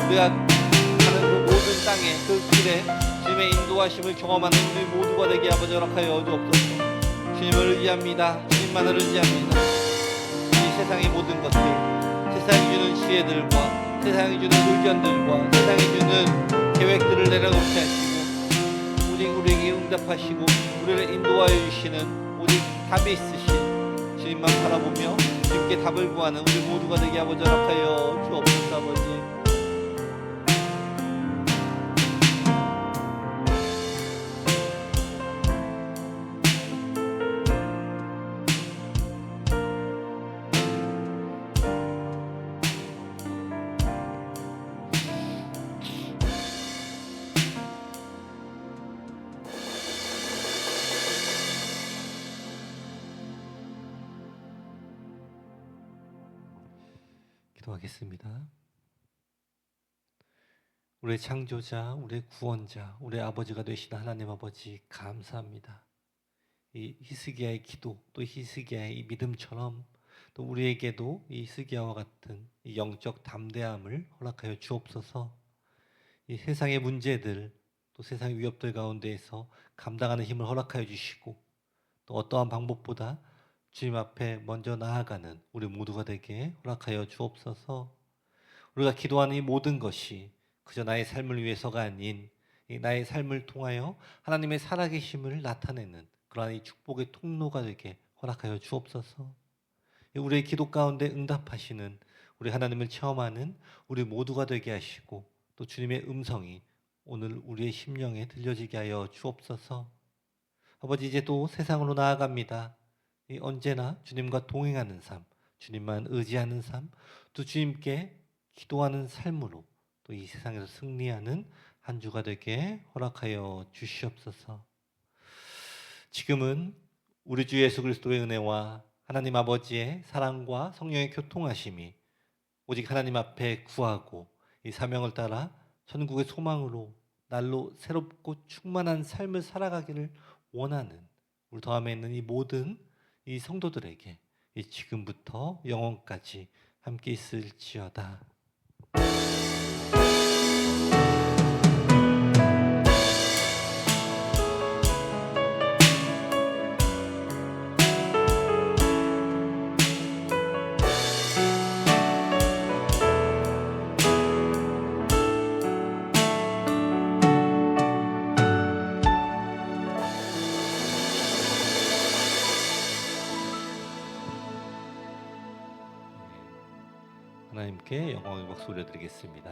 C: 우리가 가는 그 모든 땅에 그 길에 주님의 인도하심을 경험하는 우리 모두가 되게 아버지 허락하여 주옵소서. 주님을 의지합니다. 주님만을 의지합니다. 이 세상의 모든 것들 세상이 주는 지혜들과 세상이 주는 의견들과 세상이 주는 계획들을 내려놓지 하시고 오직 우리에게 응답하시고 우리를 인도하여 주시는 오직 답이 있으신 주님만 바라보며 주님께 답을 구하는 우리 모두가 되게 아버지 허락하여 주옵소서. 아버지 기도하겠습니다. 우리의 창조자, 우리의 구원자, 우리의 아버지가 되시는 하나님 아버지 감사합니다. 이 히스기야의 기도, 또 히스기야의 이 믿음처럼 또 우리에게도 이 히스기야와 같은 이 영적 담대함을 허락하여 주옵소서. 이 세상의 문제들, 또 세상의 위협들 가운데에서 감당하는 힘을 허락하여 주시고 또 어떠한 방법보다 주님 앞에 먼저 나아가는 우리 모두가 되게 허락하여 주옵소서. 우리가 기도하는 이 모든 것이 그저 나의 삶을 위해서가 아닌 나의 삶을 통하여 하나님의 살아계심을 나타내는 그러한 이 축복의 통로가 되게 허락하여 주옵소서. 우리의 기도 가운데 응답하시는 우리 하나님을 체험하는 우리 모두가 되게 하시고 또 주님의 음성이 오늘 우리의 심령에 들려지게 하여 주옵소서. 아버지 이제 또 세상으로 나아갑니다. 언제나 주님과 동행하는 삶, 주님만 의지하는 삶, 또 주님께 기도하는 삶으로 또 이 세상에서 승리하는 한 주가 되게 허락하여 주시옵소서. 지금은 우리 주 예수 그리스도의 은혜와 하나님 아버지의 사랑과 성령의 교통하심이 오직 하나님 앞에 구하고 이 사명을 따라 천국의 소망으로 날로 새롭고 충만한 삶을 살아가기를 원하는 우리 더함에 있는 이 모든 이 성도들에게 이 지금부터 영원까지 함께 있을지어다. 하나님께 영광의 박수 올려드리겠습니다.